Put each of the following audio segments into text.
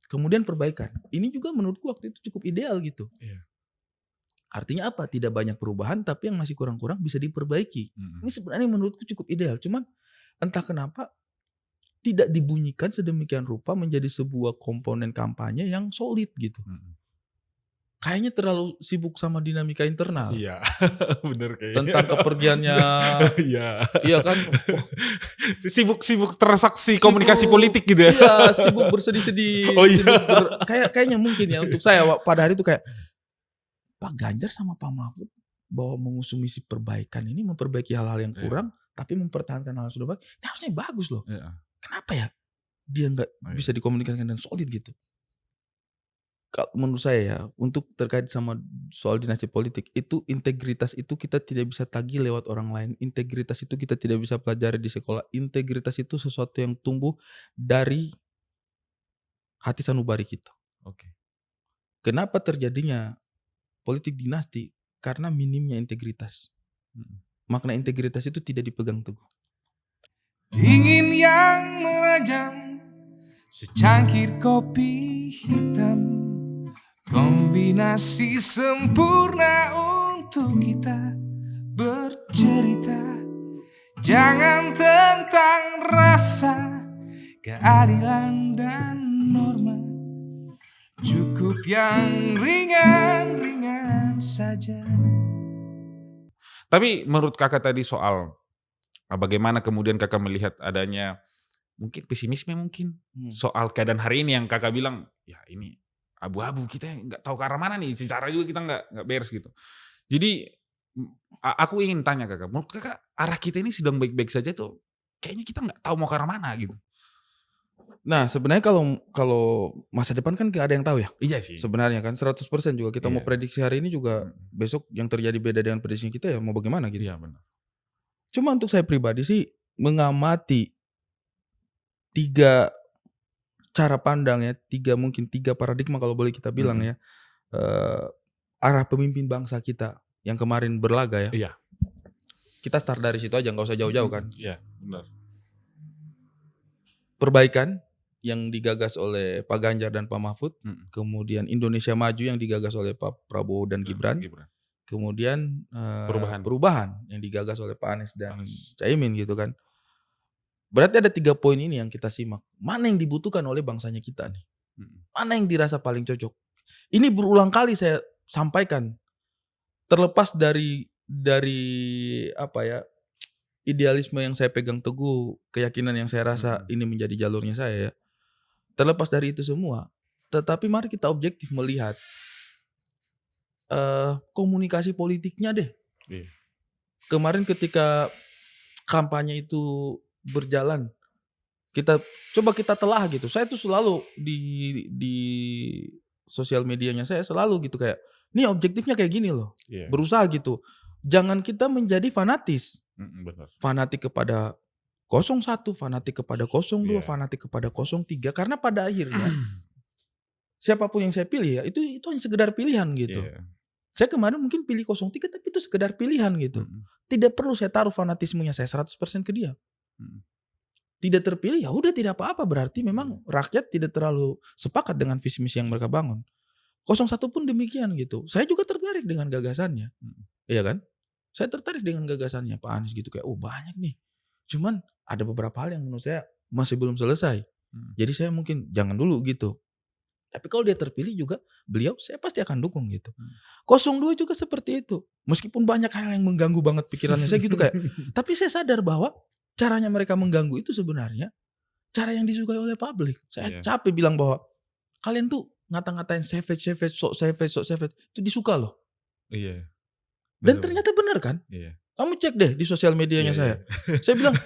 kemudian perbaikan. Ini juga menurutku waktu itu cukup ideal gitu. Iya. Artinya apa? Tidak banyak perubahan tapi yang masih kurang-kurang bisa diperbaiki. Ini sebenarnya menurutku cukup ideal. Cuman entah kenapa tidak dibunyikan sedemikian rupa menjadi sebuah komponen kampanye yang solid gitu. Kayaknya terlalu sibuk sama dinamika internal. Iya, bener kayaknya. Tentang kepergiannya, Iya. iya kan? Sibuk transaksi komunikasi politik gitu ya. Iya, sibuk bersedih-sedih. Oh iya. Kayaknya mungkin ya untuk saya pada hari itu kayak Pak Ganjar sama Pak Mahfud bahwa mengusung misi perbaikan ini memperbaiki hal-hal yang kurang, tapi mempertahankan hal yang sudah baik. Ini harusnya bagus loh. Iya. Kenapa ya dia nggak bisa dikomunikasikan dengan solid gitu? Menurut saya ya, untuk terkait sama soal dinasti politik, itu integritas itu kita tidak bisa tagih lewat orang lain. Integritas itu kita tidak bisa pelajari di sekolah. Integritas itu sesuatu yang tumbuh dari hati sanubari kita. Oke. Kenapa terjadinya politik dinasti? Karena minimnya integritas. Makna integritas itu tidak dipegang teguh. Dingin yang merajam secangkir kopi hitam, kombinasi sempurna untuk kita bercerita. Jangan tentang rasa, keadilan dan norma, cukup yang ringan-ringan saja. Tapi menurut kakak tadi soal bagaimana kemudian kakak melihat adanya mungkin pesimisme mungkin soal keadaan hari ini yang kakak bilang ya ini abu-abu, kita nggak tahu ke arah mana nih, secara juga kita nggak beres gitu. Jadi aku ingin tanya kakak, menurut kakak arah kita ini sedang baik-baik saja tuh, kayaknya kita nggak tahu mau ke arah mana gitu. Nah sebenarnya kalau masa depan kan gak ada yang tahu ya. Iya sih. Sebenarnya kan 100% juga kita mau prediksi hari ini juga besok yang terjadi beda dengan prediksi kita ya mau bagaimana gitu. Iya benar. Cuma untuk saya pribadi sih mengamati 3 cara pandang ya, mungkin 3 paradigma kalau boleh kita bilang ya, arah pemimpin bangsa kita yang kemarin berlaga ya. Iya. Kita start dari situ aja, nggak usah jauh-jauh kan. Iya benar. Perbaikan yang digagas oleh Pak Ganjar dan Pak Mahfud, kemudian Indonesia Maju yang digagas oleh Pak Prabowo dan Gibran, kemudian perubahan yang digagas oleh Pak Anies dan Caimin gitu kan. Berarti ada 3 poin ini yang kita simak. Mana yang dibutuhkan oleh bangsanya kita nih? Mana yang dirasa paling cocok? Ini berulang kali saya sampaikan. Terlepas dari apa ya, idealisme yang saya pegang teguh, keyakinan yang saya rasa ini menjadi jalurnya saya ya. Terlepas dari itu semua, tetapi mari kita objektif melihat komunikasi politiknya deh. Kemarin ketika kampanye itu berjalan, coba kita telah gitu. Saya tuh selalu di sosial medianya saya selalu gitu kayak, nih objektifnya kayak gini loh. Berusaha gitu. Jangan kita menjadi fanatis. Benar. Fanatik kepada 01, fanatik kepada 02, fanatik kepada 03. Karena pada akhirnya siapapun yang saya pilih ya itu hanya sekedar pilihan gitu. Saya kemarin mungkin pilih 03 tapi itu sekedar pilihan gitu. Tidak perlu saya taruh fanatismenya saya 100% ke dia. Tidak terpilih ya udah tidak apa-apa, berarti memang rakyat tidak terlalu sepakat dengan visi misi yang mereka bangun. 01 pun demikian gitu. Saya juga tertarik dengan gagasannya. Iya kan? Saya tertarik dengan gagasannya Pak Anies gitu kayak banyak nih. Cuman ada beberapa hal yang menurut saya masih belum selesai. Jadi saya mungkin jangan dulu gitu. Tapi kalau dia terpilih juga beliau saya pasti akan dukung gitu. 02 juga seperti itu. Meskipun banyak hal yang mengganggu banget pikirannya saya gitu kayak. Tapi saya sadar bahwa caranya mereka mengganggu itu sebenarnya cara yang disukai oleh publik. Saya capek bilang bahwa kalian tuh ngata-ngatain savage, sok savage itu disuka loh. Iya. Dan ternyata benar kan? Iya. Kamu cek deh di sosial medianya saya. Saya bilang,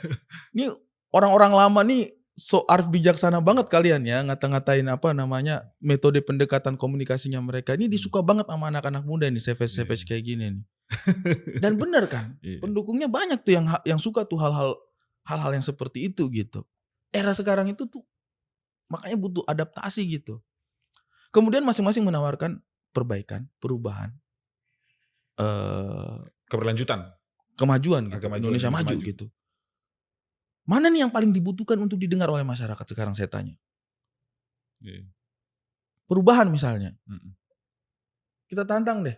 ini orang-orang lama nih so arif bijaksana banget kalian ya ngata-ngatain metode pendekatan komunikasinya mereka. Ini disuka banget sama anak-anak muda nih savage kayak gini nih. Dan benar kan? Pendukungnya banyak tuh yang suka tuh hal-hal yang seperti itu gitu. Era sekarang itu tuh makanya butuh adaptasi gitu. Kemudian masing-masing menawarkan perbaikan, perubahan, keberlanjutan, kemajuan gitu. Indonesia maju gitu. Mana nih yang paling dibutuhkan untuk didengar oleh masyarakat sekarang saya tanya? perubahan misalnya. Kita tantang deh.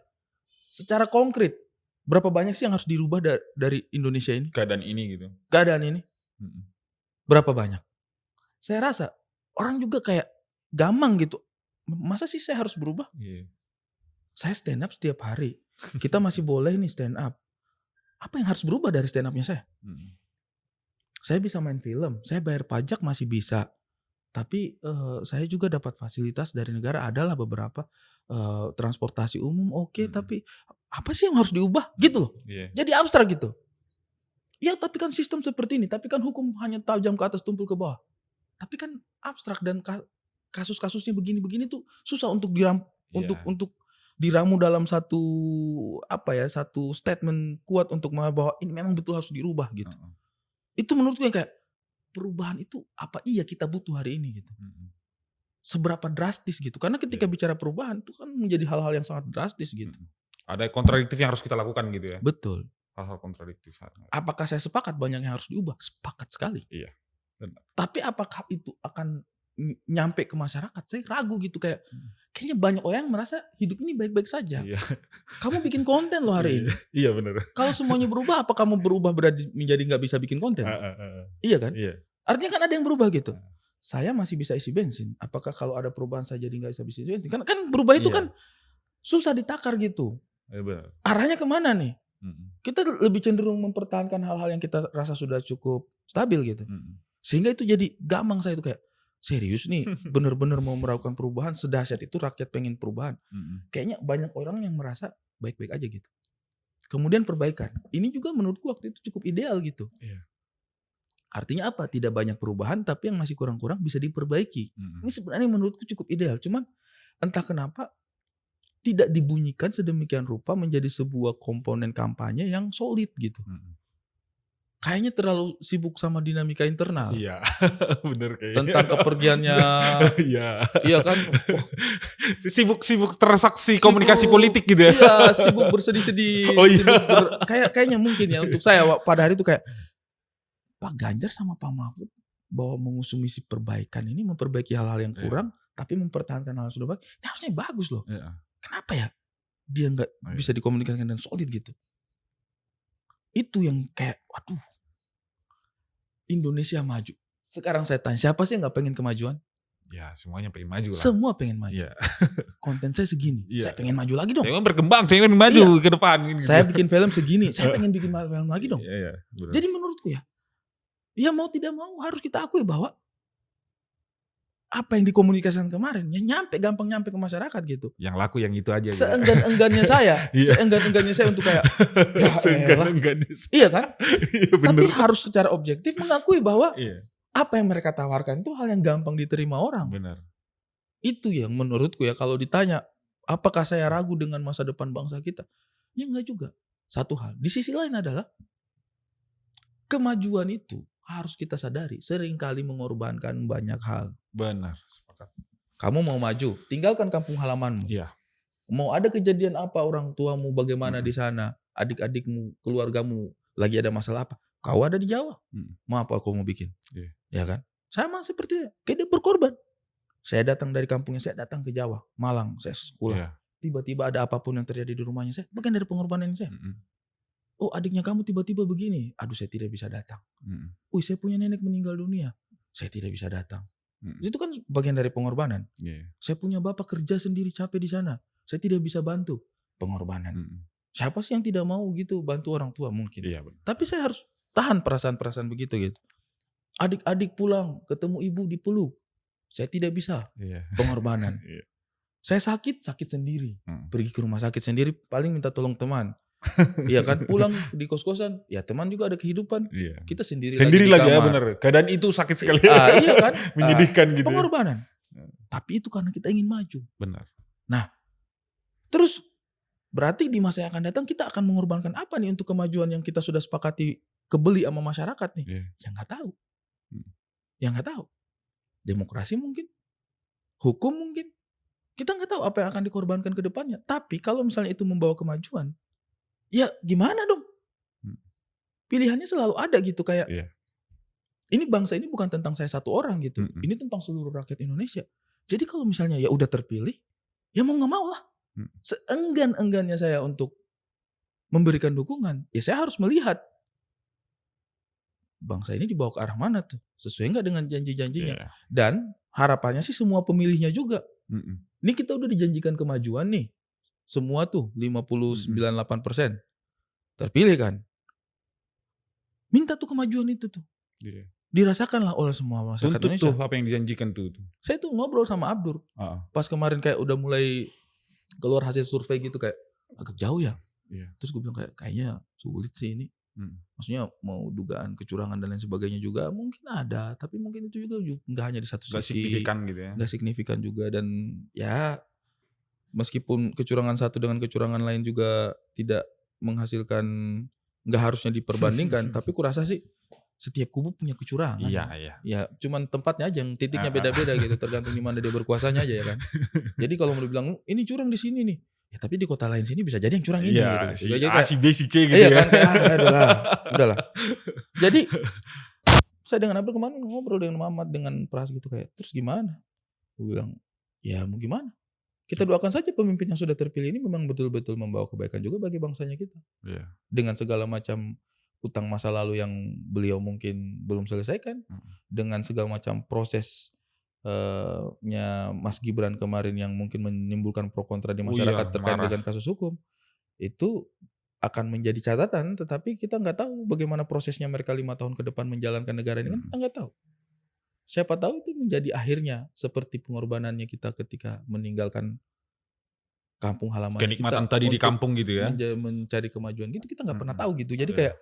Secara konkret, berapa banyak sih yang harus dirubah dari Indonesia ini? Keadaan ini gitu. Keadaan ini. Berapa banyak? Saya rasa orang juga kayak gampang gitu. Masa sih saya harus berubah? Saya stand up setiap hari. Kita masih boleh nih stand up. Apa yang harus berubah dari stand upnya saya? Saya bisa main film, saya bayar pajak masih bisa. Tapi saya juga dapat fasilitas dari negara, adalah beberapa transportasi umum oke, tapi apa sih yang harus diubah gitu loh. Jadi abstrak gitu. Ya tapi kan sistem seperti ini, tapi kan hukum hanya tajam ke atas tumpul ke bawah. Tapi kan abstrak dan kasus-kasusnya begini-begini tuh susah untuk untuk diramu dalam satu statement kuat untuk bahwa ini memang betul harus dirubah gitu. Itu menurutku yang kayak perubahan itu apa iya kita butuh hari ini gitu. Seberapa drastis gitu. Karena ketika bicara perubahan itu kan menjadi hal-hal yang sangat drastis gitu. Ada kontradiktif yang harus kita lakukan gitu ya. Betul. Hal-hal kontradiktif. Apakah saya sepakat banyak yang harus diubah? Sepakat sekali. Iya. Benar. Tapi apakah itu akan nyampe ke masyarakat? Saya ragu gitu, kayaknya banyak orang yang merasa hidup ini baik-baik saja. Iya. Kamu bikin konten loh hari ini. Iya benar. Kalau semuanya berubah, apa kamu berubah berarti menjadi nggak bisa bikin konten? Iya kan? Iya. Artinya kan ada yang berubah gitu. Saya masih bisa isi bensin. Apakah kalau ada perubahan saya jadi nggak bisa isi bensin? Kan berubah itu kan susah ditakar gitu. Iya benar. Arahnya kemana nih? Kita lebih cenderung mempertahankan hal-hal yang kita rasa sudah cukup stabil gitu. Sehingga itu jadi gampang saya itu kayak serius nih, bener-bener mau melakukan perubahan, sedahsyat itu rakyat pengen perubahan. Kayaknya banyak orang yang merasa baik-baik aja gitu. Kemudian perbaikan. Ini juga menurutku waktu itu cukup ideal gitu. Artinya apa? Tidak banyak perubahan tapi yang masih kurang-kurang bisa diperbaiki. Ini sebenarnya menurutku cukup ideal. Cuman entah kenapa tidak dibunyikan sedemikian rupa menjadi sebuah komponen kampanye yang solid gitu. Kayaknya terlalu sibuk sama dinamika internal. Iya, bener kayaknya. Tentang kepergiannya. Iya kan. Sibuk transaksi komunikasi politik gitu ya. Iya, sibuk bersedih-sedih. Oh iya. Kayaknya mungkin ya untuk saya pada hari itu kayak Pak Ganjar sama Pak Mahfud bahwa mengusung misi perbaikan ini, memperbaiki hal-hal yang kurang, tapi mempertahankan hal yang sudah baik. Ini harusnya bagus loh. Kenapa ya dia nggak bisa dikomunikasikan dengan solid gitu? Itu yang kayak, waduh. Indonesia maju. Sekarang saya tanya, siapa sih yang gak pengen kemajuan? Ya semuanya pengen maju lah. Semua pengen maju. Konten saya segini, saya pengen maju lagi dong. Saya mau berkembang, saya pengen maju ke depan. Saya bikin film segini, saya pengen bikin film lagi dong. Jadi menurutku ya mau tidak mau harus kita akui bahwa apa yang dikomunikasikan kemarin gampang nyampe ke masyarakat gitu. Yang laku yang itu aja. Seenggan-enggannya saya, seenggan-enggannya saya untuk kayak iya kan? Tapi harus secara objektif mengakui bahwa apa yang mereka tawarkan itu hal yang gampang diterima orang. Benar. Itu yang menurutku ya, kalau ditanya apakah saya ragu dengan masa depan bangsa kita? Ya enggak juga. Satu hal. Di sisi lain adalah kemajuan itu harus kita sadari seringkali mengorbankan banyak hal. Benar, sepakat. Kamu mau maju, tinggalkan kampung halamanmu. Iya. Mau ada kejadian apa, orang tuamu bagaimana di sana, adik-adikmu, keluargamu lagi ada masalah apa, kau ada di Jawa. Mau apa kau mau bikin? Ya kan? Sama seperti kayak dia berkorban. Saya datang dari kampungnya, saya datang ke Jawa, Malang, saya sekolah. Tiba-tiba ada apapun yang terjadi di rumahnya saya, bagian dari pengorbanan saya. Oh, adiknya kamu tiba-tiba begini. Aduh, saya tidak bisa datang. Saya punya nenek meninggal dunia. Saya tidak bisa datang. Itu kan bagian dari pengorbanan. Saya punya bapak kerja sendiri capek di sana. Saya tidak bisa bantu. Pengorbanan. Siapa sih yang tidak mau gitu bantu orang tua mungkin. Tapi saya harus tahan perasaan-perasaan begitu gitu. Adik-adik pulang ketemu ibu dipeluk. Saya tidak bisa. Pengorbanan. Saya sakit sendiri. Pergi ke rumah sakit sendiri, paling minta tolong teman. Iya kan, pulang di kos-kosan, ya teman juga ada kehidupan. Kita sendiri lagi ya, benar. Keadaan itu sakit sekali. Iya kan, menyedihkan gitu. Pengorbanan. Tapi itu karena kita ingin maju. Benar. Nah, terus berarti di masa yang akan datang kita akan mengorbankan apa nih untuk kemajuan yang kita sudah sepakati kebeli sama masyarakat nih? Ya nggak tahu. Ya nggak tahu. Demokrasi mungkin, hukum mungkin. Kita nggak tahu apa yang akan dikorbankan ke depannya. Tapi kalau misalnya itu membawa kemajuan, ya gimana dong? Pilihannya selalu ada gitu kayak ini bangsa ini bukan tentang saya satu orang gitu. Ini tentang seluruh rakyat Indonesia. Jadi kalau misalnya ya udah terpilih, ya mau gak mau lah. Seenggan-enggannya saya untuk memberikan dukungan, ya saya harus melihat bangsa ini dibawa ke arah mana tuh, sesuai gak dengan janji-janjinya. Dan harapannya sih semua pemilihnya juga. Ini kita udah dijanjikan kemajuan nih, semua tuh 59,8% terpilih kan. Minta tuh kemajuan itu tuh. Dirasakanlah oleh semua masyarakat Indonesia. Tuh apa yang dijanjikan tuh. Saya tuh ngobrol sama Abdur. Pas kemarin kayak udah mulai keluar hasil survei gitu kayak agak jauh ya. Terus gue bilang kayaknya sulit sih ini. Maksudnya mau dugaan kecurangan dan lain sebagainya juga mungkin ada. Tapi mungkin itu juga gak hanya di satu sisi. Gak signifikan gitu ya. Gak signifikan juga. Dan ya meskipun kecurangan satu dengan kecurangan lain juga tidak menghasilkan, gak harusnya diperbandingkan. Tapi kurasa sih setiap kubu punya kecurangan. Iya. Ya cuman tempatnya aja yang titiknya beda-beda gitu, tergantung di mana dia berkuasanya aja ya kan. Jadi kalau mau dibilang ini curang di sini nih, ya tapi di kota lain sini bisa jadi yang curang ini gitu. Si A, si B, si C gitu iya, ya. Kan, udahlah. Jadi saya dengan Abdul kemarin ngobrol dengan Muhammad, dengan Pras gitu kayak, terus gimana? Gue bilang, ya mau gimana? Kita doakan saja pemimpin yang sudah terpilih ini memang betul-betul membawa kebaikan juga bagi bangsanya kita. Dengan segala macam utang masa lalu yang beliau mungkin belum selesaikan, dengan segala macam prosesnya Mas Gibran kemarin yang mungkin menimbulkan pro kontra di masyarakat terkait dengan kasus hukum, itu akan menjadi catatan. Tetapi kita nggak tahu bagaimana prosesnya mereka 5 tahun ke depan menjalankan negara ini, kan kita nggak tahu. Siapa tahu itu menjadi akhirnya seperti pengorbanannya kita ketika meninggalkan kampung halaman kenikmatan kita tadi di kampung gitu ya, mencari kemajuan gitu, kita nggak pernah tahu gitu. Jadi kayak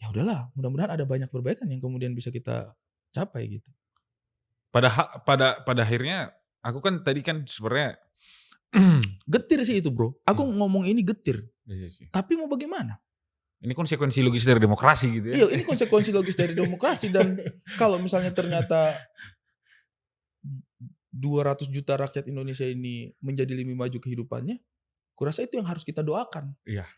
ya udahlah, mudah-mudahan ada banyak perbaikan yang kemudian bisa kita capai gitu. Pada akhirnya aku kan tadi kan sebenarnya getir sih itu bro. Aku ngomong ini getir. Tapi mau bagaimana? Ini konsekuensi logis dari demokrasi gitu ya. Iya, ini konsekuensi logis dari demokrasi. Dan kalau misalnya ternyata 200 juta rakyat Indonesia ini menjadi lebih maju kehidupannya, kurasa itu yang harus kita doakan. Iya.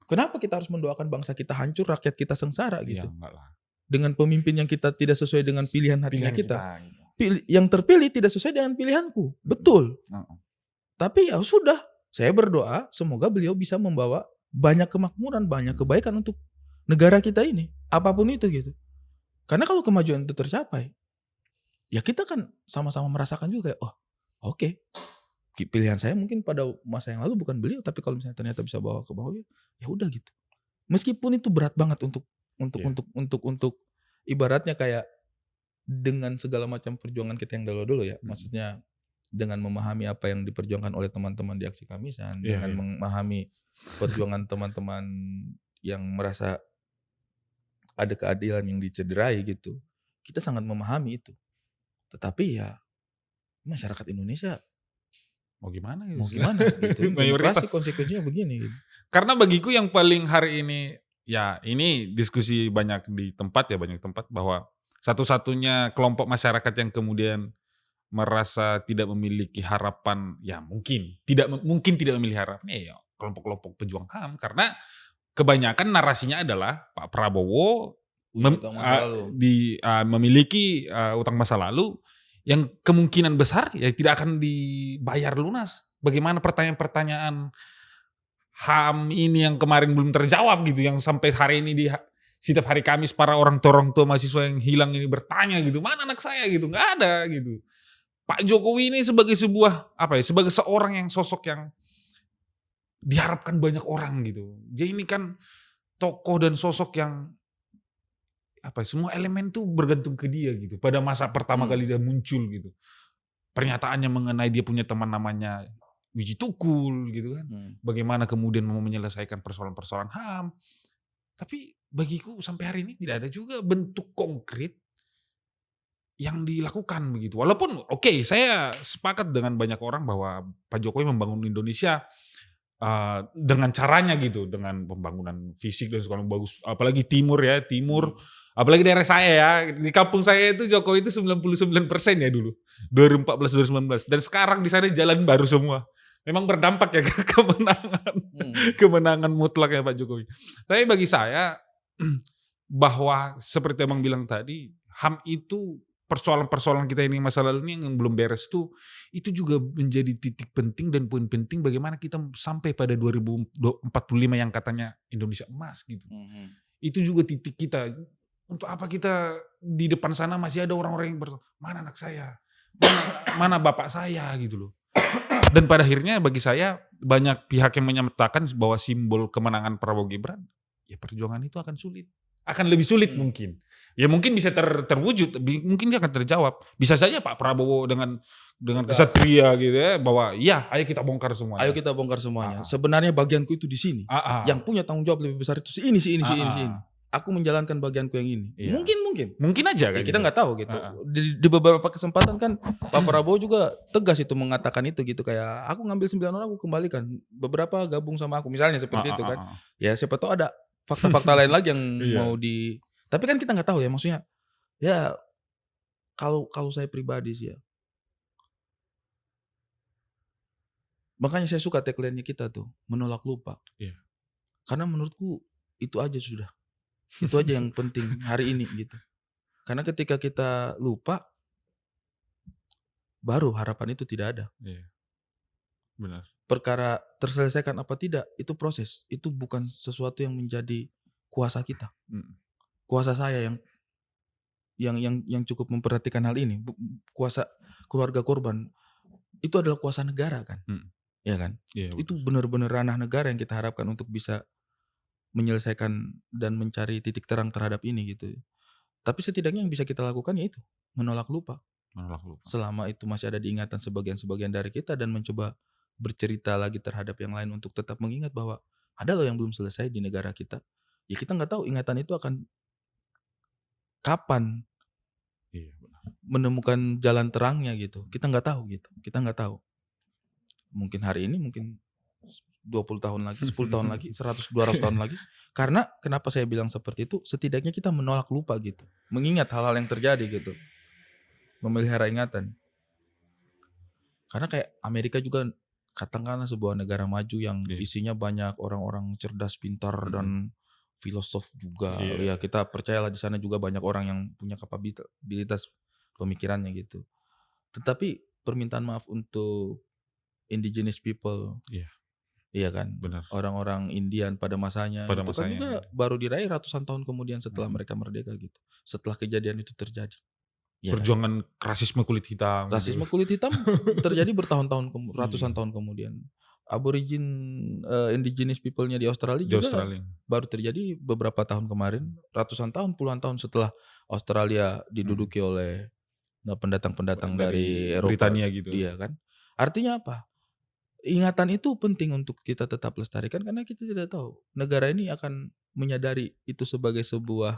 Kenapa kita harus mendoakan bangsa kita hancur, rakyat kita sengsara gitu? Ya, enggak lah. Dengan pemimpin yang kita tidak sesuai dengan pilihan hatinya kita. Yang terpilih tidak sesuai dengan pilihanku. Betul. Tapi ya sudah, saya berdoa semoga beliau bisa membawa banyak kemakmuran, banyak kebaikan untuk negara kita ini. Apapun itu gitu. Karena kalau kemajuan itu tercapai, ya kita kan sama-sama merasakan juga, oke. Pilihan saya mungkin pada masa yang lalu bukan beliau, tapi kalau misalnya ternyata bisa bawa ke bawah, ya udah gitu. Meskipun itu berat banget untuk ibaratnya kayak dengan segala macam perjuangan kita yang dulu ya, maksudnya dengan memahami apa yang diperjuangkan oleh teman-teman di Aksi Kamisan, dengan memahami perjuangan teman-teman yang merasa ada keadilan yang dicederai gitu, kita sangat memahami itu. Tetapi ya masyarakat Indonesia mau gimana gitu. Demokrasi konsekuensinya begini gitu. Karena bagiku yang paling hari ini, ya ini diskusi banyak di tempat ya, banyak tempat bahwa satu-satunya kelompok masyarakat yang kemudian merasa tidak memiliki harapan, ya mungkin tidak memiliki harapan, ya kelompok-kelompok pejuang HAM, karena kebanyakan narasinya adalah Pak Prabowo memiliki utang masa lalu yang kemungkinan besar ya tidak akan dibayar lunas. Bagaimana pertanyaan-pertanyaan HAM ini yang kemarin belum terjawab gitu, yang sampai hari ini di setiap hari Kamis para orang tua mahasiswa yang hilang ini bertanya gitu, mana anak saya gitu, nggak ada gitu. Pak Jokowi ini sebagai sebagai seorang yang sosok yang diharapkan banyak orang gitu. Dia ini kan tokoh dan sosok yang semua elemen tuh bergantung ke dia gitu. Pada masa pertama kali dia muncul gitu. Pernyataannya mengenai dia punya teman namanya Wiji Tukul gitu kan. Bagaimana kemudian mau menyelesaikan persoalan-persoalan HAM. Tapi bagiku sampai hari ini tidak ada juga bentuk konkret yang dilakukan begitu. Walaupun saya sepakat dengan banyak orang bahwa Pak Jokowi membangun Indonesia dengan caranya gitu, dengan pembangunan fisik dan segala bagus. Apalagi timur. Apalagi daerah saya ya, di kampung saya itu Jokowi itu 99% ya dulu, 2014-2019. Dan sekarang di sana jalan baru semua. Memang berdampak ya ke kemenangan mutlak ya Pak Jokowi. Tapi bagi saya, bahwa seperti Abang bilang tadi, HAM itu persoalan-persoalan kita ini masa lalu ini yang belum beres tuh, itu juga menjadi titik penting dan poin penting bagaimana kita sampai pada 2045 yang katanya Indonesia emas gitu. Itu juga titik kita. Untuk apa kita di depan sana masih ada orang-orang yang mana anak saya, mana bapak saya gitu loh. Dan pada akhirnya bagi saya banyak pihak yang menyatakan bahwa simbol kemenangan Prabowo Gibran, ya perjuangan itu akan sulit. Akan lebih sulit mungkin. Ya mungkin bisa terwujud, mungkin dia akan terjawab. Bisa saja Pak Prabowo dengan kesatria gitu ya, bahwa ya ayo kita bongkar semuanya. Ayo kita bongkar semuanya. Sebenarnya bagianku itu di sini. Yang punya tanggung jawab lebih besar itu si ini. Aku menjalankan bagianku yang ini. Iya. Mungkin aja kan. Kita nggak tahu gitu. Di beberapa kesempatan kan Pak Prabowo juga tegas itu mengatakan itu gitu, kayak aku ngambil 9 orang aku kembalikan. Beberapa gabung sama aku misalnya seperti itu kan. Ya siapa tahu ada fakta-fakta lain lagi yang mau di. Tapi kan kita nggak tahu ya, maksudnya. Ya kalau saya pribadi sih ya. Makanya saya suka tagline-nya kita tuh, menolak lupa. Iya. Karena menurutku itu aja sudah. Itu aja yang penting hari ini gitu. Karena ketika kita lupa, baru harapan itu tidak ada. Iya. Benar. Perkara terselesaikan apa tidak, itu proses. Itu bukan sesuatu yang menjadi kuasa kita. Kuasa saya yang cukup memperhatikan hal ini. Kuasa keluarga korban itu adalah kuasa negara kan. Ya kan? Iya, itu benar-benar ranah negara yang kita harapkan untuk bisa menyelesaikan dan mencari titik terang terhadap ini gitu. Tapi setidaknya yang bisa kita lakukan yaitu menolak lupa. Selama itu masih ada diingatan sebagian-sebagian dari kita, dan mencoba bercerita lagi terhadap yang lain untuk tetap mengingat bahwa ada loh yang belum selesai di negara kita. Ya kita nggak tahu ingatan itu akan kapan menemukan jalan terangnya gitu. Kita nggak tahu gitu. Kita nggak tahu. Mungkin hari ini, mungkin 20 tahun lagi, 10 tahun lagi, 100, 200 tahun lagi. Karena kenapa saya bilang seperti itu, setidaknya kita menolak lupa gitu. Mengingat hal-hal yang terjadi gitu. Memelihara ingatan. Karena kayak Amerika juga katakanlah sebuah negara maju yang isinya banyak orang-orang cerdas, pintar, dan filosof juga. Ya kita percayalah di sana juga banyak orang yang punya kapabilitas pemikirannya gitu. Tetapi permintaan maaf untuk indigenous people. Iya kan, benar. Orang-orang Indian pada masanya itu kan juga baru diraih ratusan tahun kemudian setelah mereka merdeka gitu. Setelah kejadian itu terjadi. Ya perjuangan kan? Rasisme kulit hitam. Rasisme kulit hitam terjadi bertahun-tahun, ratusan tahun kemudian. Aborigin indigenous people-nya di Australia juga baru terjadi beberapa tahun kemarin. Ratusan tahun, puluhan tahun setelah Australia diduduki oleh pendatang-pendatang dari Eropa. Britania gitu. Iya kan. Artinya apa? Ingatan itu penting untuk kita tetap lestarikan, karena kita tidak tahu negara ini akan menyadari itu sebagai sebuah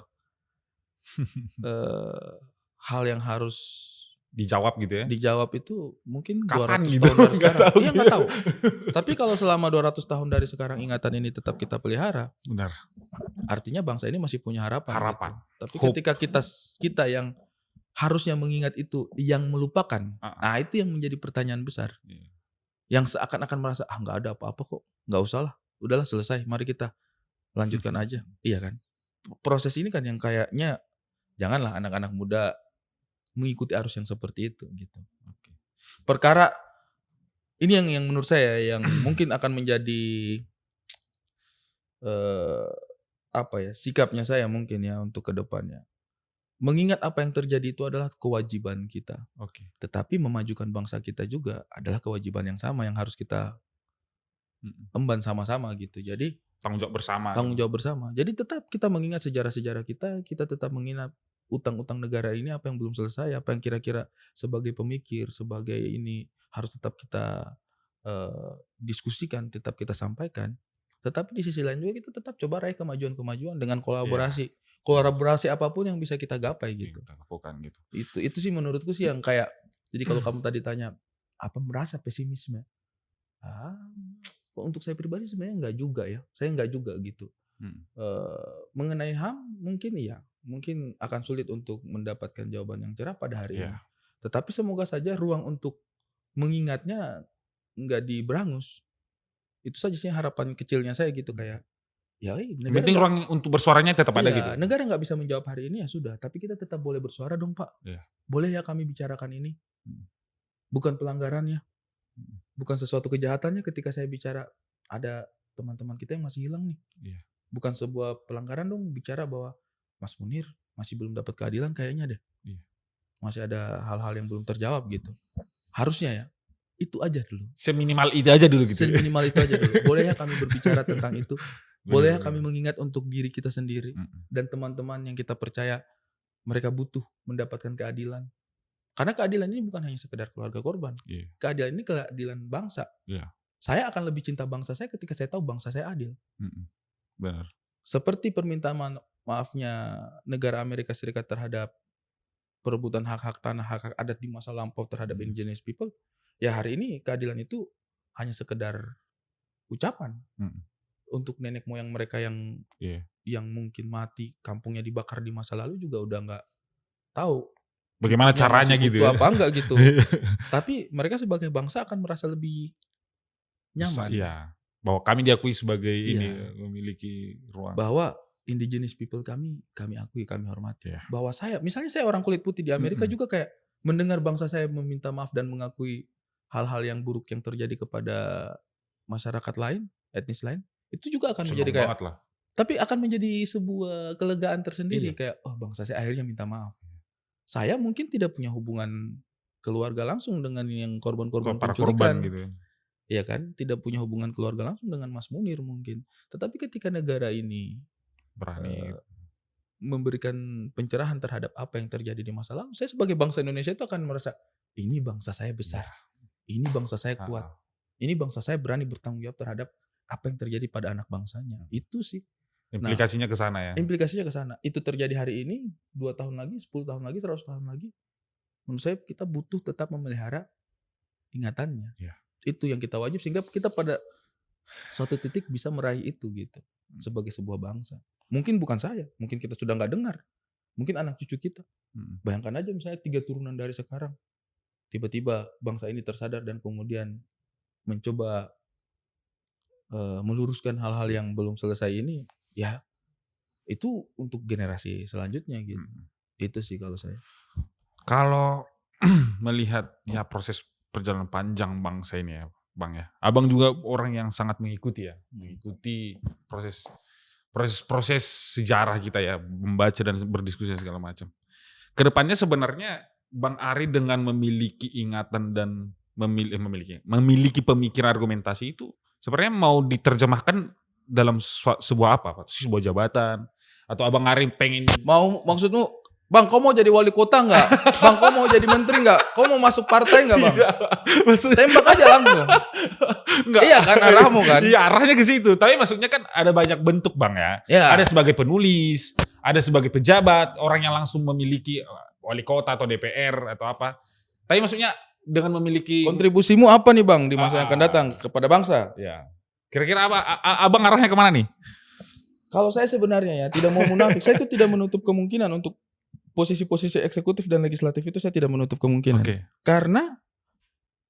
hal yang harus dijawab gitu ya. Dijawab itu mungkin kapan 200 gitu? tahun dari sekarang. Iya nggak tahu. Tapi kalau selama 200 tahun dari sekarang ingatan ini tetap kita pelihara, benar. Artinya bangsa ini masih punya harapan. Gitu. Tapi Hope. ketika kita yang harusnya mengingat itu yang melupakan, nah itu yang menjadi pertanyaan besar. Yang seakan-akan merasa nggak ada apa-apa kok, nggak usah lah, udahlah selesai, mari kita lanjutkan aja. Iya kan, proses ini kan yang kayaknya janganlah anak-anak muda mengikuti arus yang seperti itu gitu. Perkara ini yang menurut saya yang mungkin akan menjadi sikapnya saya mungkin ya untuk kedepannya. Mengingat apa yang terjadi itu adalah kewajiban kita. Tetapi memajukan bangsa kita juga adalah kewajiban yang sama yang harus kita emban sama-sama gitu. Jadi tanggung jawab bersama. Jadi tetap kita mengingat sejarah-sejarah kita tetap mengingat utang-utang negara ini, apa yang belum selesai, apa yang kira-kira sebagai pemikir, sebagai ini harus tetap kita diskusikan, tetap kita sampaikan. Tetapi di sisi lain juga kita tetap coba raih kemajuan-kemajuan dengan kolaborasi. Kolaborasi apapun yang bisa kita gapai gitu. Kita lakukan gitu. Itu sih menurutku sih yang kayak, jadi kalau kamu tadi tanya apa merasa pesimisme? Kok untuk saya pribadi sebenarnya enggak juga ya. Saya enggak juga gitu. Mengenai HAM mungkin iya, mungkin akan sulit untuk mendapatkan jawaban yang cerah pada hari ini. Tetapi semoga saja ruang untuk mengingatnya enggak diberangus. Itu saja sih harapan kecilnya saya gitu, kayak Ya Yang penting ruang untuk bersuaranya tetap ada gitu. Negara nggak bisa menjawab hari ini ya sudah, tapi kita tetap boleh bersuara dong Pak. Iya. Boleh ya kami bicarakan ini. Bukan pelanggarannya, bukan sesuatu kejahatannya ketika saya bicara ada teman-teman kita yang masih hilang nih. Iya. Bukan sebuah pelanggaran dong bicara bahwa Mas Munir masih belum dapat keadilan kayaknya deh. Iya. Masih ada hal-hal yang belum terjawab gitu. Harusnya ya, itu aja dulu. Seminimal itu aja dulu gitu. Seminimal itu aja dulu. Boleh ya kami berbicara tentang itu. Boleh ya kami mengingat untuk diri kita sendiri dan teman-teman yang kita percaya mereka butuh mendapatkan keadilan. Karena keadilan ini bukan hanya sekedar keluarga korban. Iya. Keadilan ini keadilan bangsa. Iya. Saya akan lebih cinta bangsa saya ketika saya tahu bangsa saya adil. Benar. Seperti permintaan maafnya negara Amerika Serikat terhadap perebutan hak-hak tanah, hak-hak adat di masa lampau terhadap indigenous people. Ya hari ini keadilan itu hanya sekedar ucapan. Untuk nenek moyang mereka yang mungkin mati, kampungnya dibakar di masa lalu juga udah nggak tahu bagaimana caranya gitu ya. Apa enggak gitu. Tapi mereka sebagai bangsa akan merasa lebih nyaman. Iya. Bahwa kami diakui sebagai ini memiliki ruang. Bahwa indigenous people kami akui, kami hormati. Bahwa misalnya saya orang kulit putih di Amerika juga kayak mendengar bangsa saya meminta maaf dan mengakui hal-hal yang buruk yang terjadi kepada masyarakat lain, etnis lain. Itu juga akan menjadi kayak tapi akan menjadi sebuah kelegaan tersendiri kayak bangsa saya akhirnya minta maaf. Saya mungkin tidak punya hubungan keluarga langsung dengan yang korban-korban penculikan gitu. Iya kan? Tidak punya hubungan keluarga langsung dengan Mas Munir mungkin. Tetapi ketika negara ini berani memberikan pencerahan terhadap apa yang terjadi di masa lalu, saya sebagai bangsa Indonesia itu akan merasa ini bangsa saya besar. Ini bangsa saya kuat. Ini bangsa saya berani bertanggung jawab terhadap apa yang terjadi pada anak bangsanya. Itu sih. Implikasinya ke sana ya. Implikasinya ke sana. Itu terjadi hari ini, 2 tahun lagi, 10 tahun lagi, 100 tahun lagi. Menurut saya kita butuh tetap memelihara ingatannya. Itu yang kita wajib sehingga kita pada suatu titik bisa meraih itu gitu. Sebagai sebuah bangsa. Mungkin bukan saya, mungkin kita sudah nggak dengar. Mungkin anak cucu kita. Bayangkan aja misalnya 3 turunan dari sekarang. Tiba-tiba bangsa ini tersadar dan kemudian mencoba meluruskan hal-hal yang belum selesai ini, ya itu untuk generasi selanjutnya gitu. Itu sih kalau saya. Kalau melihat ya proses perjalanan panjang bangsa ini ya, Bang ya. Abang juga orang yang sangat mengikuti proses sejarah kita ya, membaca dan berdiskusi segala macam. Kedepannya sebenarnya Bang Ari dengan memiliki ingatan dan memiliki pemikiran argumentasi itu sebenarnya mau diterjemahkan dalam sebuah apa? Sebuah jabatan atau Abang Ari pengen maksudmu Bang, kau mau jadi wali kota nggak? Bang, kau mau jadi menteri nggak? Kau mau masuk partai nggak, Bang? Tembak aja langsung. Enggak. Iya kan arahmu kan? Iya arahnya ke situ. Tapi maksudnya kan ada banyak bentuk Bang ya. Ada sebagai penulis, ada sebagai pejabat, orang yang langsung memiliki wali kota atau DPR atau apa. Tapi maksudnya dengan memiliki kontribusimu apa nih Bang di masa yang akan datang kepada bangsa? Ya. Kira-kira apa? Abang arahnya kemana nih? Kalau saya sebenarnya ya tidak mau munafik. Saya itu tidak menutup kemungkinan untuk posisi-posisi eksekutif dan legislatif itu saya tidak menutup kemungkinan. Karena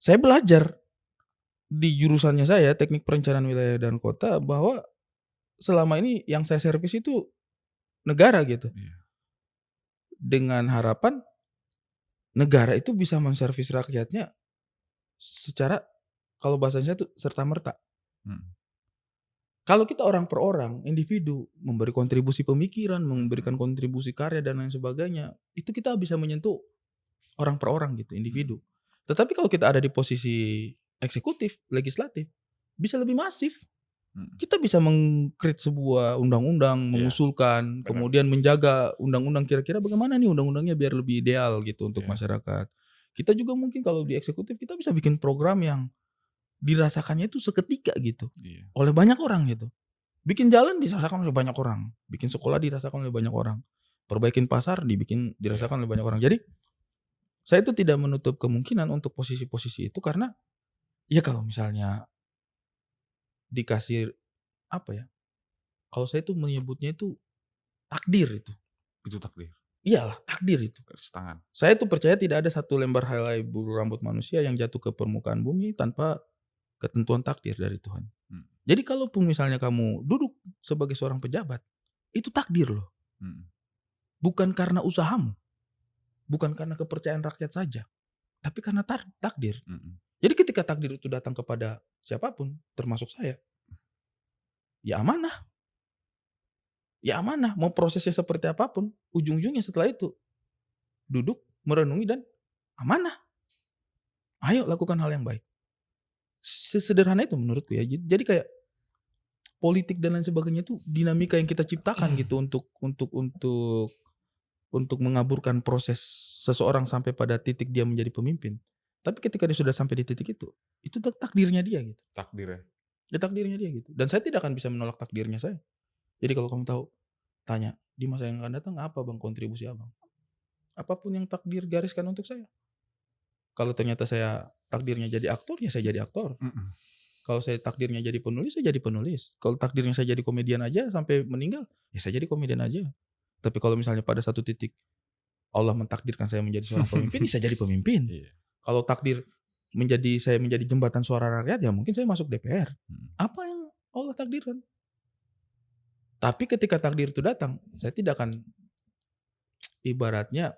saya belajar di jurusannya saya, teknik perencanaan wilayah dan kota, bahwa selama ini yang saya servis itu negara gitu. Dengan harapan negara itu bisa menservis rakyatnya secara, kalau bahasanya itu serta-merta. Kalau kita orang per orang, individu, memberi kontribusi pemikiran, memberikan kontribusi karya dan lain sebagainya, itu kita bisa menyentuh orang per orang gitu, individu. Tetapi kalau kita ada di posisi eksekutif, legislatif, bisa lebih masif. Kita bisa meng-create sebuah undang-undang, mengusulkan, kemudian menjaga undang-undang kira-kira bagaimana nih undang-undangnya biar lebih ideal gitu untuk masyarakat. Kita juga mungkin kalau di eksekutif kita bisa bikin program yang dirasakannya itu seketika gitu oleh banyak orang gitu. Bikin jalan dirasakan oleh banyak orang, bikin sekolah dirasakan oleh banyak orang, perbaikin pasar dirasakan oleh banyak orang. Jadi saya itu tidak menutup kemungkinan untuk posisi-posisi itu karena ya kalau misalnya dikasih apa ya? Kalau saya itu menyebutnya itu takdir itu. Itu takdir. Iyalah, takdir itu. Garis tangan. Saya tuh percaya tidak ada satu lembar helai bulu rambut manusia yang jatuh ke permukaan bumi tanpa ketentuan takdir dari Tuhan. Jadi kalaupun misalnya kamu duduk sebagai seorang pejabat, itu takdir loh. Mm. Bukan karena usahamu, bukan karena kepercayaan rakyat saja, tapi karena takdir. Mm. Jadi ketika takdir itu datang kepada siapapun, termasuk saya, ya amanah. Ya amanah, mau prosesnya seperti apapun, ujung-ujungnya setelah itu duduk, merenungi dan amanah. Ayo lakukan hal yang baik. Sesederhana itu menurutku ya. Jadi kayak politik dan lain sebagainya itu dinamika yang kita ciptakan gitu untuk mengaburkan proses seseorang sampai pada titik dia menjadi pemimpin. Tapi ketika dia sudah sampai di titik itu takdirnya dia gitu. Takdir ya. Ya takdirnya dia gitu. Dan saya tidak akan bisa menolak takdirnya saya. Jadi kalau kamu tahu, tanya, di masa yang akan datang apa bang kontribusi abang? Apapun yang takdir gariskan untuk saya. Kalau ternyata saya takdirnya jadi aktor, ya saya jadi aktor. Kalau saya takdirnya jadi penulis, saya jadi penulis. Kalau takdirnya saya jadi komedian aja sampai meninggal, ya saya jadi komedian aja. Tapi kalau misalnya pada satu titik Allah mentakdirkan saya menjadi seorang pemimpin, saya jadi pemimpin. Kalau takdir saya menjadi jembatan suara rakyat, ya mungkin saya masuk DPR. Apa yang Allah takdirkan? Tapi ketika takdir itu datang, saya tidak akan ibaratnya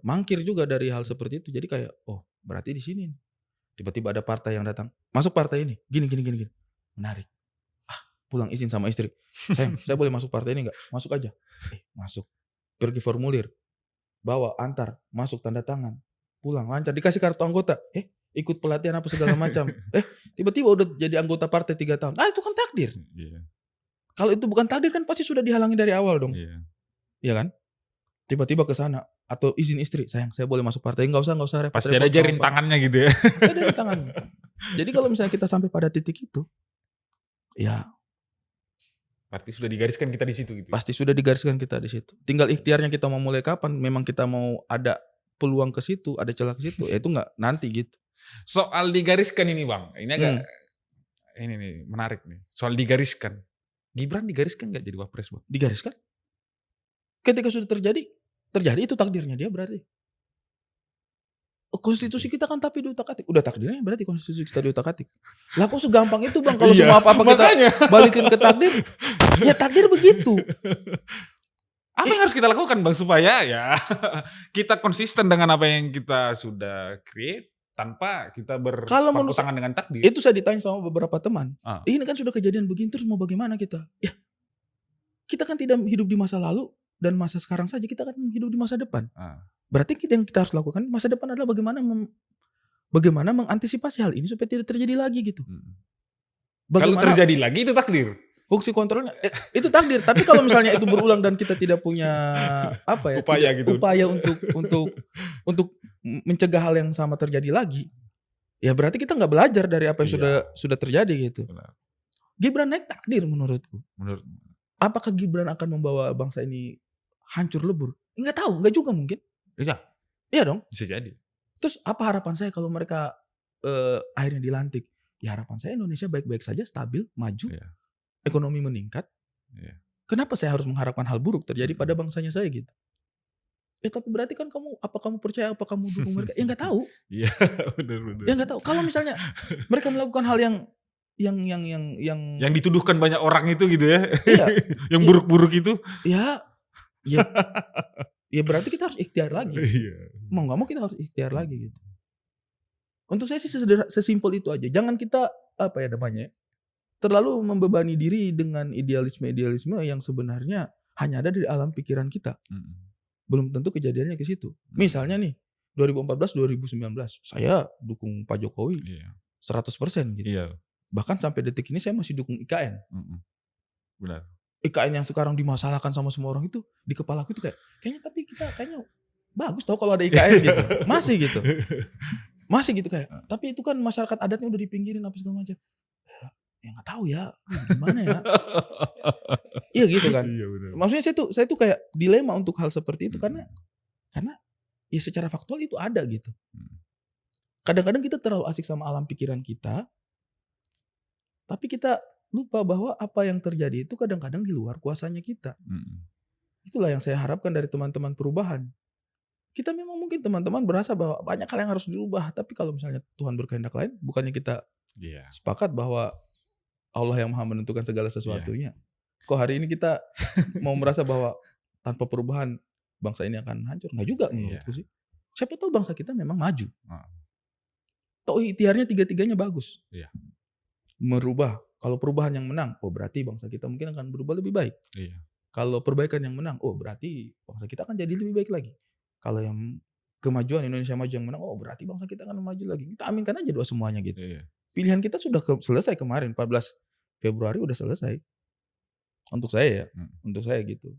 mangkir juga dari hal seperti itu. Jadi kayak, oh berarti di sini tiba-tiba ada partai yang datang, masuk partai ini, gini, menarik. Pulang izin sama istri, saya boleh masuk partai ini nggak? Masuk aja. Masuk. Pergi formulir, bawa, antar, masuk, tanda tangan, pulang, lancar, dikasih kartu anggota, ikut pelatihan apa segala macam, tiba-tiba udah jadi anggota partai 3 tahun. Itu kan takdir. Kalau itu bukan takdir kan pasti sudah dihalangi dari awal dong. Iya kan? Tiba-tiba ke sana atau izin istri, sayang saya boleh masuk partai, nggak usah repot. Pasti ada aja rintangannya gitu ya. Pasti ada rintangannya. Jadi kalau misalnya kita sampai pada titik itu, ya pasti sudah digariskan kita di situ gitu. Pasti sudah digariskan kita di situ. Tinggal ikhtiarnya kita mau mulai kapan. Memang kita mau ada peluang ke situ, ada celah ke situ, ya itu nggak nanti gitu. Soal digariskan ini bang, ini agak ini nih menarik nih. Soal digariskan, Gibran digariskan nggak jadi wapres bang? Digariskan. Ketika sudah terjadi itu takdirnya dia berarti. Konstitusi kita kan tapi diutak-atik. Udah takdirnya berarti konstitusi kita diutak-atik. Lah kok segampang itu bang, kalau semua apa-apa kita balikin ke takdir, ya takdir begitu. Apa yang harus kita lakukan bang supaya ya kita konsisten dengan apa yang kita sudah create tanpa kita berpangku tangan dengan takdir? Itu saya ditanya sama beberapa teman. Ini kan sudah kejadian begini terus mau bagaimana kita? Ya kita kan tidak hidup di masa lalu dan masa sekarang saja, kita kan hidup di masa depan. Berarti yang kita harus lakukan masa depan adalah bagaimana mengantisipasi hal ini supaya tidak terjadi lagi gitu. Kalau terjadi lagi itu takdir. Fungsi kontrolnya itu takdir. Tapi kalau misalnya itu berulang dan kita tidak punya upaya untuk mencegah hal yang sama terjadi lagi, ya berarti kita nggak belajar dari apa yang sudah terjadi gitu. Benar. Gibran naik takdir menurutku. Apakah Gibran akan membawa bangsa ini hancur lebur? Nggak tahu, nggak juga mungkin. Iya dong. Bisa jadi. Terus apa harapan saya kalau mereka akhirnya dilantik? Ya harapan saya Indonesia baik-baik saja, stabil, maju, ekonomi meningkat. Kenapa saya harus mengharapkan hal buruk terjadi pada bangsanya saya gitu? Tapi berarti kan kamu percaya, apa kamu dukung mereka? Ya nggak tahu. Iya, benar. Ya nggak tahu. Kalau misalnya mereka melakukan hal yang dituduhkan banyak orang itu gitu ya. Iya. Yang buruk-buruk itu. Ya berarti kita harus ikhtiar lagi. Mau gak mau kita harus ikhtiar lagi gitu. Untuk saya sih sesimpel itu aja. Jangan kita terlalu membebani diri dengan idealisme yang sebenarnya hanya ada di alam pikiran kita. Belum tentu kejadiannya ke situ. Misalnya nih 2014-2019 saya dukung Pak Jokowi 100% gitu. Bahkan sampai detik ini saya masih dukung IKN. Benar. IKN yang sekarang dimasalahkan sama semua orang itu di kepala aku itu kayaknya bagus tau kalau ada IKN gitu. Masih gitu kayak. Tapi itu kan masyarakat adatnya udah dipinggirin apa segala macam. Ya nggak tahu ya gimana ya. Iya gitu kan. Maksudnya saya tuh kayak dilema untuk hal seperti itu karena ya secara faktual itu ada gitu. Kadang-kadang kita terlalu asik sama alam pikiran kita. Tapi kita lupa bahwa apa yang terjadi itu kadang-kadang di luar kuasanya kita. Itulah yang saya harapkan dari teman-teman perubahan. Kita memang mungkin teman-teman berasa bahwa banyak hal yang harus dirubah. Tapi kalau misalnya Tuhan berkehendak lain, bukannya kita sepakat bahwa Allah yang maha menentukan segala sesuatunya. Kok hari ini kita mau merasa bahwa tanpa perubahan bangsa ini akan hancur? Nggak juga menurutku sih. Siapa tahu bangsa kita memang maju. Toh ikhtiarnya tiga-tiganya bagus. Merubah. Kalau perubahan yang menang, oh berarti bangsa kita mungkin akan berubah lebih baik. Kalau perbaikan yang menang, oh berarti bangsa kita akan jadi lebih baik lagi. Kalau yang kemajuan Indonesia maju yang menang, oh berarti bangsa kita akan maju lagi. Kita aminkan aja doa semuanya gitu. Pilihan kita sudah selesai kemarin, 14 Februari udah selesai. Untuk saya ya, untuk saya gitu.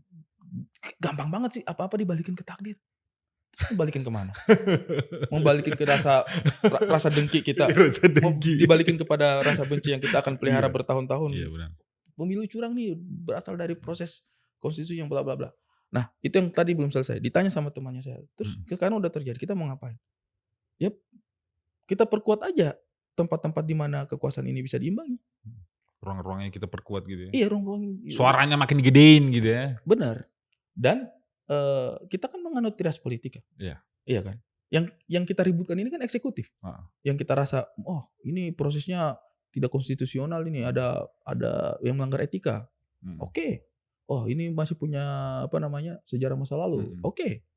Gampang banget sih, apa-apa dibalikin ke takdir. Balikin kemana? Mau balikin ke rasa dengki kita. Mau dibalikin kepada rasa benci yang kita akan pelihara bertahun-tahun. Pemilu curang nih berasal dari proses konstitusi yang bla bla bla. Nah, itu yang tadi belum selesai. Ditanya sama temannya saya. Terus karena udah terjadi, kita mau ngapain? Ya, kita perkuat aja tempat-tempat di mana kekuasaan ini bisa diimbangi. Ruang-ruangnya kita perkuat gitu ya. Iya, ruang-ruang. Suaranya makin gedein gitu ya. Benar. Dan kita kan menganut tiras politik ya. Iya kan? Yang kita ributkan ini kan eksekutif. Yang kita rasa, oh ini prosesnya tidak konstitusional ini, ada yang melanggar etika. Oke. Oh ini masih punya sejarah masa lalu. Oke.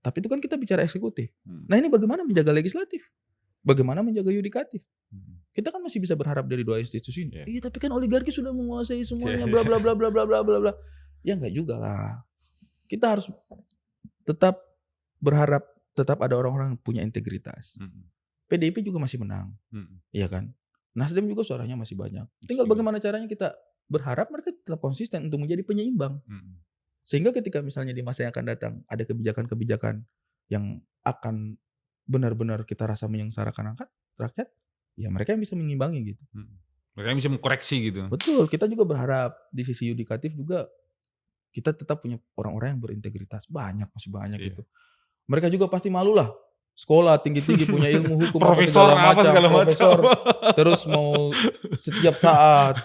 Tapi itu kan kita bicara eksekutif. Nah ini bagaimana menjaga legislatif? Bagaimana menjaga yudikatif? Kita kan masih bisa berharap dari dua institusi ini. Iya tapi kan oligarki sudah menguasai semuanya bla bla bla bla bla bla bla bla. Ya enggak juga lah. Kita harus tetap berharap tetap ada orang-orang yang punya integritas. PDIP juga masih menang. Iya kan? Nasdem juga suaranya masih banyak. Tinggal bagaimana caranya kita berharap mereka tetap konsisten untuk menjadi penyeimbang. Sehingga ketika misalnya di masa yang akan datang ada kebijakan-kebijakan yang akan benar-benar kita rasa menyengsarakan rakyat, ya mereka yang bisa mengimbangi gitu. Mereka yang bisa mengkoreksi gitu. Betul, kita juga berharap di sisi yudikatif juga kita tetap punya orang-orang yang berintegritas. Masih banyak gitu. Mereka juga pasti malu lah. Sekolah tinggi-tinggi punya ilmu hukum profesor apa segala macam. Terus mau setiap saat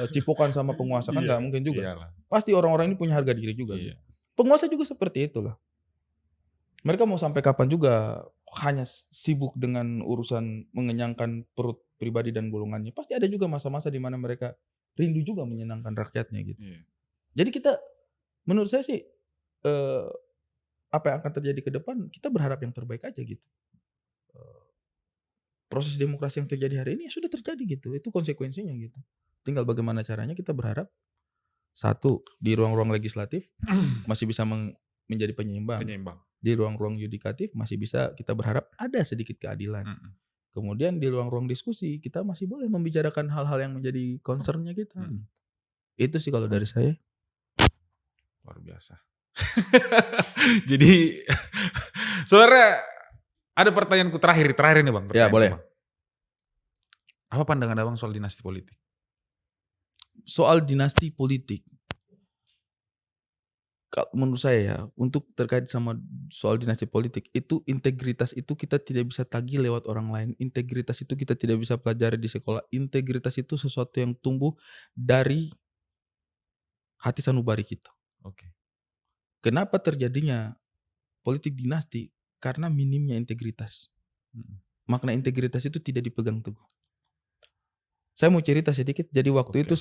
cipokan sama penguasa kan nggak mungkin juga. Pasti orang-orang ini punya harga diri juga. Penguasa juga seperti itulah. Mereka mau sampai kapan juga hanya sibuk dengan urusan mengenyangkan perut pribadi dan golongannya. Pasti ada juga masa-masa di mana mereka rindu juga menyenangkan rakyatnya gitu. Jadi kita, menurut saya sih apa yang akan terjadi ke depan, kita berharap yang terbaik aja gitu. Proses demokrasi yang terjadi hari ini sudah terjadi gitu. Itu konsekuensinya gitu. Tinggal bagaimana caranya kita berharap, satu, di ruang-ruang legislatif masih bisa menjadi penyeimbang. Di ruang-ruang yudikatif masih bisa kita berharap ada sedikit keadilan. Kemudian di ruang-ruang diskusi kita masih boleh membicarakan hal-hal yang menjadi concernnya kita. Itu sih kalau dari saya. Luar biasa. Jadi sebenarnya ada pertanyaanku terakhir ini Bang. Ya boleh. Bang. Apa pandangan Abang soal dinasti politik? Soal dinasti politik, menurut saya ya, untuk terkait sama soal dinasti politik, itu integritas itu kita tidak bisa tagih lewat orang lain. Integritas itu kita tidak bisa pelajari di sekolah. Integritas itu sesuatu yang tumbuh dari hati sanubari kita. Kenapa terjadinya politik dinasti? Karena minimnya integritas. Makna integritas itu tidak dipegang teguh. Saya mau cerita sedikit. Jadi waktu itu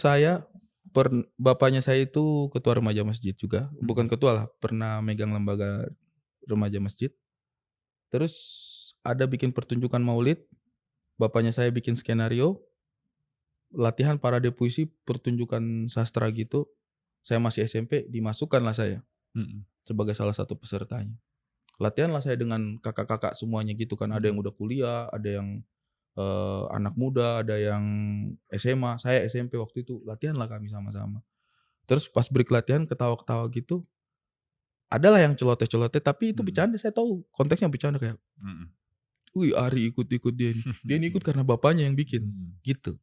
bapaknya saya itu ketua remaja masjid juga. Bukan ketua lah, pernah megang lembaga remaja masjid. Terus ada bikin pertunjukan maulid. Bapaknya saya bikin skenario. Latihan parade puisi, pertunjukan sastra gitu. Saya masih SMP, dimasukkanlah saya. Sebagai salah satu pesertanya. Latihan lah saya dengan kakak-kakak semuanya gitu kan. Ada yang udah kuliah, ada yang anak muda, ada yang SMA. Saya SMP waktu itu, latihan lah kami sama-sama. Terus pas break latihan ketawa-ketawa gitu. Adalah yang celoteh-celoteh, tapi itu bercanda. Saya tahu konteksnya bercanda kayak, wih Ari ikut-ikut dia ini. Dia ini ikut karena bapaknya yang bikin. Gitu.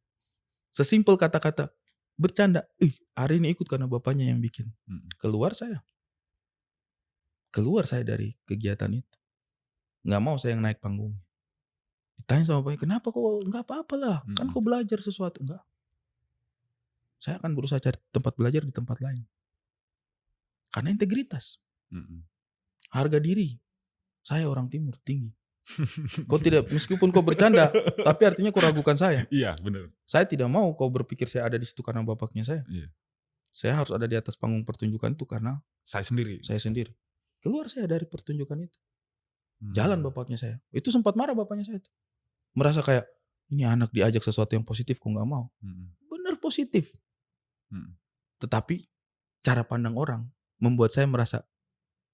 Sesimpel kata-kata bercanda. Ari ini ikut karena bapaknya yang bikin. Keluar saya dari kegiatan itu. Gak mau saya yang naik panggung. Ditanya sama bapaknya, kenapa kok? Enggak apa-apa lah, kan kok belajar sesuatu. Enggak. Saya akan berusaha cari tempat belajar di tempat lain. Karena integritas. Harga diri. Saya orang timur tinggi. Kau tidak, meskipun kau bercanda, tapi artinya kau ragukan saya. Iya, benar. Saya tidak mau kau berpikir saya ada di situ karena bapaknya saya. Iya. Saya harus ada di atas panggung pertunjukan itu karena Saya sendiri. saya sendiri. Keluar saya dari pertunjukan itu. Jalan bapaknya saya. Itu sempat marah bapaknya saya itu. Merasa kayak, ini anak diajak sesuatu yang positif kok gak mau. Benar positif. Tetapi cara pandang orang membuat saya merasa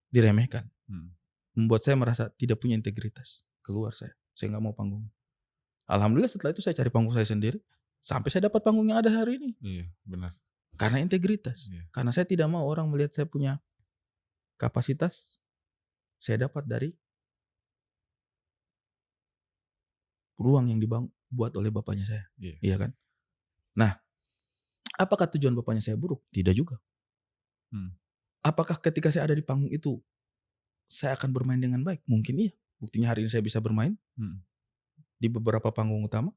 diremehkan. Membuat saya merasa tidak punya integritas. Keluar saya gak mau panggung. Alhamdulillah setelah itu saya cari panggung saya sendiri. Sampai saya dapat panggung yang ada hari ini. Iya, benar. Karena integritas. Iya. Karena saya tidak mau orang melihat saya punya kapasitas. Saya dapat dari ruang yang dibuat oleh bapaknya saya. Iya kan? Nah, apakah tujuan bapaknya saya buruk? Tidak juga. Apakah ketika saya ada di panggung itu saya akan bermain dengan baik? Mungkin iya. Buktinya hari ini saya bisa bermain di beberapa panggung utama.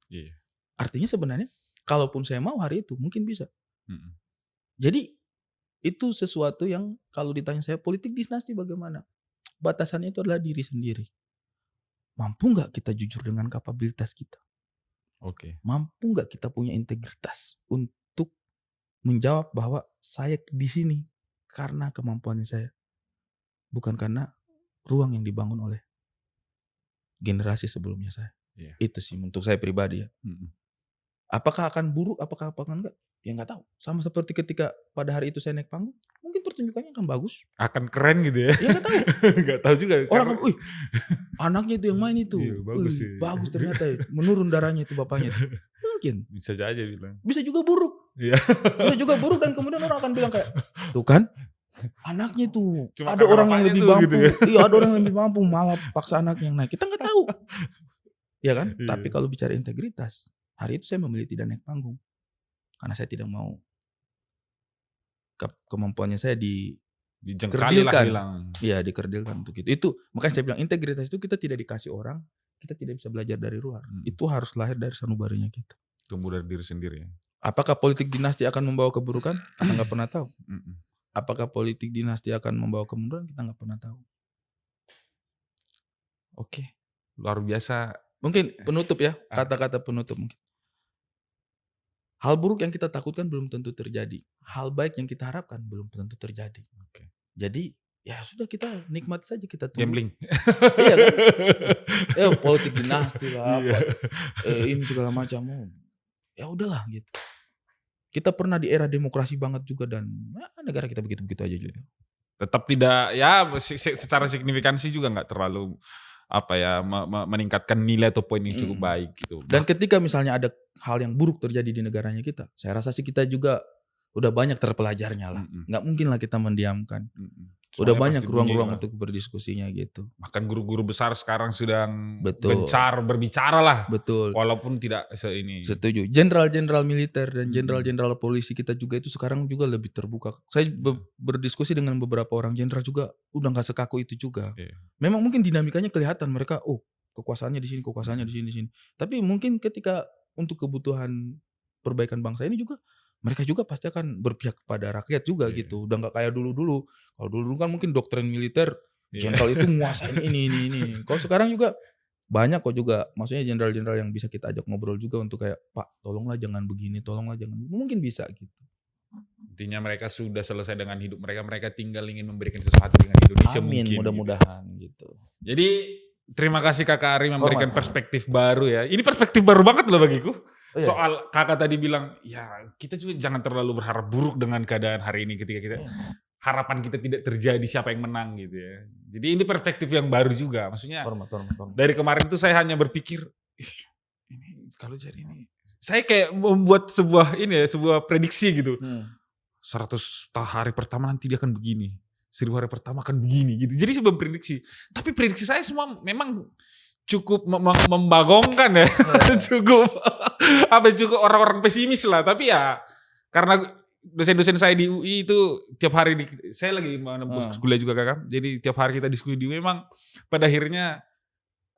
Artinya sebenarnya kalaupun saya mau hari itu mungkin bisa. Jadi itu sesuatu yang kalau ditanya saya politik dinasti bagaimana? Batasannya itu adalah diri sendiri. Mampu gak kita jujur dengan kapabilitas kita? Mampu gak kita punya integritas untuk menjawab bahwa saya di sini karena kemampuannya saya, bukan karena ruang yang dibangun oleh generasi sebelumnya saya. Itu sih untuk saya pribadi ya. Apakah akan buruk, apakah enggak? Ya nggak tahu. Sama seperti ketika pada hari itu saya naik panggung, mungkin pertunjukannya akan bagus, akan keren gitu ya. Ya nggak tahu. Nggak tahu juga. Orang kan, anaknya itu yang main itu, bagus sih. bagus ternyata menurun darahnya itu bapaknya itu. Mungkin. Bisa aja bilang. Bisa juga buruk. Bisa juga buruk dan kemudian orang akan bilang kayak, tuh kan, anaknya itu ada orang yang lebih mampu, gitu ya? Iya ada orang yang lebih mampu malah paksa anaknya yang naik. Kita nggak tahu, ya kan? Tapi kalau bicara integritas, hari itu saya memilih tidak naik panggung. Karena saya tidak mau kemampuannya saya dikerdilkan. Iya, dikerdilkan untuk itu. Itu makanya saya bilang integritas itu kita tidak dikasih orang, kita tidak bisa belajar dari luar. Itu harus lahir dari sanubarinya kita. Tumbuh dari diri sendiri ya. Apakah politik dinasti akan membawa keburukan? Kita nggak pernah tahu. Apakah politik dinasti akan membawa kemunduran? Kita nggak pernah tahu. Oke, luar biasa. Mungkin penutup ya, kata-kata penutup mungkin. Hal buruk yang kita takutkan belum tentu terjadi. Hal baik yang kita harapkan belum tentu terjadi. Jadi ya sudah kita nikmati saja, kita tunggu. Gambling. Iya kan? Politik dinasti lah apa. Ini segala macam. Ya udahlah gitu. Kita pernah di era demokrasi banget juga dan negara kita begitu-begitu aja juga. Tetap tidak ya secara signifikansi juga nggak terlalu meningkatkan nilai atau poin yang cukup baik gitu. Dan ketika misalnya ada hal yang buruk terjadi di negaranya kita, saya rasa sih kita juga udah banyak terpelajarnya lah. Nggak mungkin lah kita mendiamkan. Udah banyak ruang-ruang untuk berdiskusinya gitu. Bahkan guru-guru besar sekarang sedang gencar berbicara lah. Betul. Walaupun tidak ini. Setuju. Jenderal-jenderal militer dan jenderal-jenderal polisi kita juga itu sekarang juga lebih terbuka. Saya berdiskusi dengan beberapa orang jenderal juga udah nggak sekaku itu juga. Memang mungkin dinamikanya kelihatan mereka, kekuasaannya di sini, kekuasaannya di sini. Tapi mungkin ketika untuk kebutuhan perbaikan bangsa ini juga mereka juga pasti akan berpihak kepada rakyat juga gitu. Udah gak kayak dulu-dulu. Kalau dulu kan mungkin doktrin militer, jenderal itu menguasain ini. Kalau sekarang juga banyak kok juga. Maksudnya jenderal-jenderal yang bisa kita ajak ngobrol juga untuk kayak, Pak tolonglah jangan begini, tolonglah jangan. Mungkin bisa gitu. Intinya mereka sudah selesai dengan hidup mereka. Mereka tinggal ingin memberikan sesuatu dengan Indonesia. Amin, mungkin. Mudah-mudahan gitu. Jadi terima kasih Kakak Ari memberikan perspektif baru ya. Ini perspektif baru banget loh bagiku. Soal kakak tadi bilang, ya kita juga jangan terlalu berharap buruk dengan keadaan hari ini ketika kita harapan kita tidak terjadi siapa yang menang gitu ya. Jadi ini perspektif yang baru juga. Maksudnya dari kemarin tuh saya hanya berpikir, ini kalau jadi ini, saya kayak membuat sebuah prediksi gitu. 100 hari pertama nanti dia akan begini, 1000 hari pertama akan begini gitu. Jadi sebuah prediksi. Tapi prediksi saya semua memang cukup membagongkan ya. cukup orang-orang pesimis lah. Tapi ya karena dosen-dosen saya di UI itu tiap hari saya lagi menempuh kuliah juga Kakak. Jadi tiap hari kita diskusi di UI, memang pada akhirnya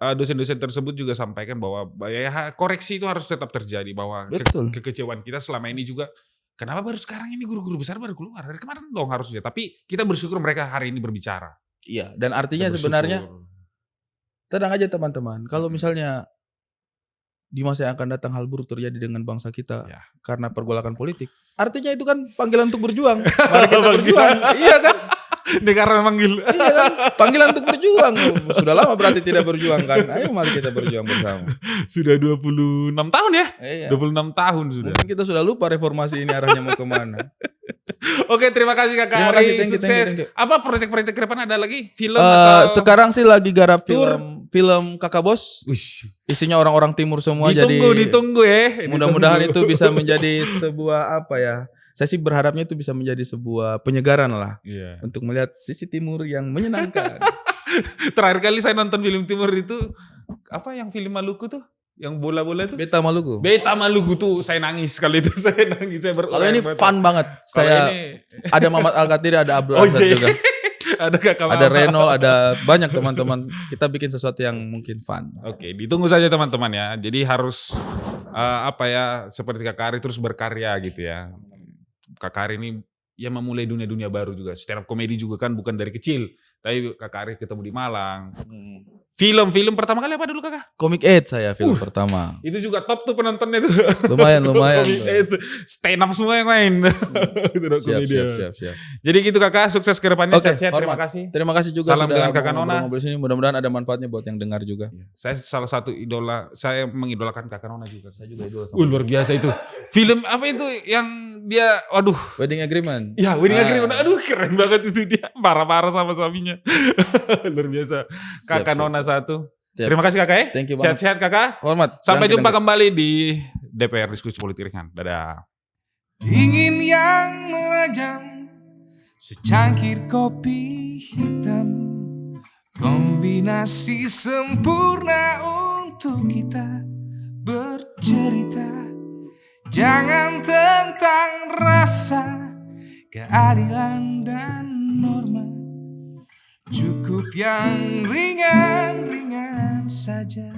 dosen-dosen tersebut juga sampaikan bahwa ya koreksi itu harus tetap terjadi, bahwa kekecewaan kita selama ini juga kenapa baru sekarang ini guru-guru besar baru keluar, dari kemarin dong harusnya. Tapi kita bersyukur mereka hari ini berbicara. Iya, dan artinya sebenarnya Tenang aja teman-teman. Kalau misalnya di masa yang akan datang hal buruk terjadi dengan bangsa kita karena pergolakan politik, artinya itu kan panggilan untuk berjuang. Mari kita berjuang. Iya kan? Negara memanggil. Iya kan? Panggilan untuk berjuang. Sudah lama berarti tidak berjuang kan. Ayo mari kita berjuang bersama. Sudah 26 tahun ya? Iya. 26 tahun sudah. Mungkin kita sudah lupa reformasi ini arahnya mau kemana. Oke, terima kasih Kakak Terima Ari. kasih, thank you, Sukses. thank you. Apa proyek-proyek ke depan ada lagi? Film atau Sekarang sih lagi garap Tour? film Kakak Bos. Wish. Isinya orang-orang timur semua Ditunggu ya. Mudah-mudahan itu bisa menjadi sebuah apa ya? Saya sih berharapnya itu bisa menjadi sebuah penyegaran lah untuk melihat sisi timur yang menyenangkan. Terakhir kali saya nonton film timur itu apa yang film Maluku tuh? Yang bola-bola itu? Beta Maluku. Beta Maluku tuh saya nangis kali itu. Saya nangis. Kalau ini fun banget. Saya ada Mamat Al-Katiri, ada Abdul Azhar juga. Ada Kakak Ada Reno, ada banyak teman-teman. Kita bikin sesuatu yang mungkin fun. Oke, ditunggu saja teman-teman ya. Jadi harus seperti Kakak Ari terus berkarya gitu ya. Kakak Ari ini ya memulai dunia-dunia baru juga. Stand up comedy juga kan bukan dari kecil. Tapi Kakak Ari ketemu di Malang. Film pertama kali apa dulu Kakak? Comic 8 saya film pertama. Itu juga top tuh penontonnya tuh. Lumayan. Stand up semua yang main. Siap. Jadi gitu Kakak, sukses ke depannya. Sehat-sehat, terima hormat. kasih. Terima kasih juga Salam sudah dengan Kakak Nona. ngobrol sini. Mudah-mudahan ada manfaatnya buat yang dengar juga. Saya salah satu idola, saya mengidolakan Kakak Nona juga. Saya juga idola sama. Luar biasa itu. Film apa itu yang dia, waduh. Wedding Agreement. Ya, Wedding Agreement. Aduh, keren banget itu dia. Parah-parah sama suaminya. Luar biasa. Kakak Nona satu. Terima kasih Kakak ya. Thank you banget. Sehat-sehat Kakak. Hormat. Sampai jumpa kembali di DPR Diskusi Politik Ringan. Dadah. Ingin yang merajam secangkir kopi hitam, kombinasi sempurna untuk kita bercerita. Jangan tentang rasa, keadilan dan norma, cukup yang ringan-ringan saja.